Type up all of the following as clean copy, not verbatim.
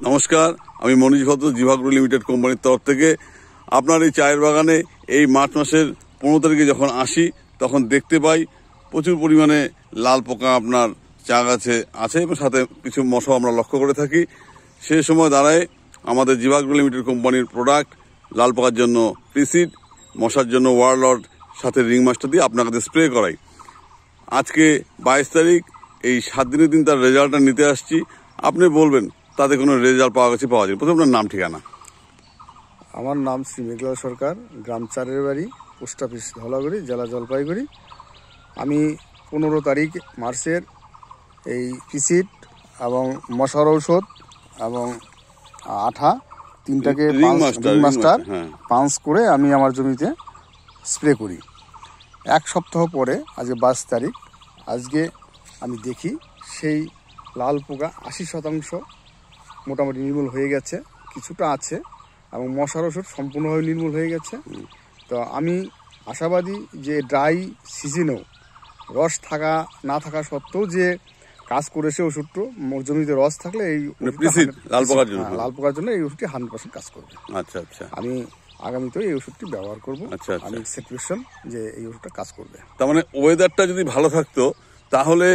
নমস্কার, আমি মনীশ ভদ্র, জিভাগ্রো লিমিটেড কোম্পানির তরফ থেকে আপনার এই চায়ের বাগানে এই মার্চ মাসের 15 তারিখে যখন আসি তখন দেখতে পাই প্রচুর পরিমাণে লাল পোকা আপনার চা গাছে আছে এবং সাথে কিছু মশা আমরা লক্ষ্য করে থাকি। সেই সময় দাঁড়ায় আমাদের জিভাগ্রো লিমিটেড কোম্পানির প্রোডাক্ট লাল পোকার জন্য প্রিসিড, মশার জন্য ওয়ারলর্ড, সাথে রিং মাস্টার দিয়ে আপনার কাছে স্প্রে করাই। আজকে 22 তারিখ, এই 7 দিনের দিন তার রেজাল্টটা নিতে আসছি। আপনি বলবেন তাতে কোনো রেজাল্ট পাওয়া গেছে পাওয়া যায়। প্রথমে আপনার নাম ঠিকানা। আমার নাম শ্রী মেঘলাল সরকার, গ্রাম চারের বাড়ি, পোস্ট অফিস ধলাগুড়ি, জেলা জলপাইগুড়ি। আমি 15 তারিখ মার্চের এই পিসিড এবং মশার ঔষধ এবং আঠা তিনটাকে রিং মাস্টার পাঞ্চ করে আমি আমার জমিতে স্প্রে করি। এক সপ্তাহ পরে আজকে 22 তারিখ, আজকে আমি দেখি সেই লাল পোকা 80% মোটামুটি নির্মূল হয়ে গেছে, কিছুটা আছে এবং মশার ওষুধ সম্পূর্ণভাবে নির্মূল হয়ে গেছে। তো আমি আশাবাদী যে ড্রাই সিজনেও রস থাকা না থাকা সত্ত্বেও যে কাজ করেছে ওষুধটা, জমিতে রস থাকলে এই লাল পোকার জন্য এই ওষুধটি 100% কাজ করবে। আচ্ছা আচ্ছা, আমি আগামীতেও এই ওষুধটি ব্যবহার করবো। আমি সিচুয়েশন যে এই ওষুধটা কাজ করবে। তার মানে ওয়েদারটা যদি ভালো থাকতো তাহলে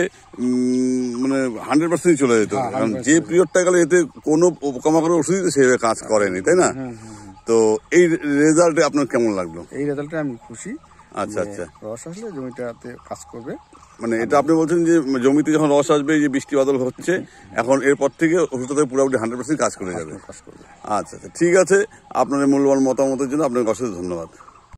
মানে 100% চলে যেত, কারণ যে পিরিয়ডটা গেলে এতে কোনো পোকামাকড়ের ওষুধই সেভাবে কাজ করেনি, তাই না? তো এই রেজাল্টে আপনার কেমন লাগলো? এই রেজাল্টে আমি খুশি। আচ্ছা আচ্ছা, রস আসলে জমিটাতে কাজ করবে। মানে এটা আপনি বলছেন যে জমিতে যখন রস আসবে, যে বৃষ্টি বাদল হচ্ছে এখন, এরপর থেকে ওষুধটা পুরোপুরি 100% কাজ করে যাবে। কাজ করবে। আচ্ছা আচ্ছা, ঠিক আছে। আপনার মূল্যবান মতামতের জন্য আপনাকে অশেষ ধন্যবাদ।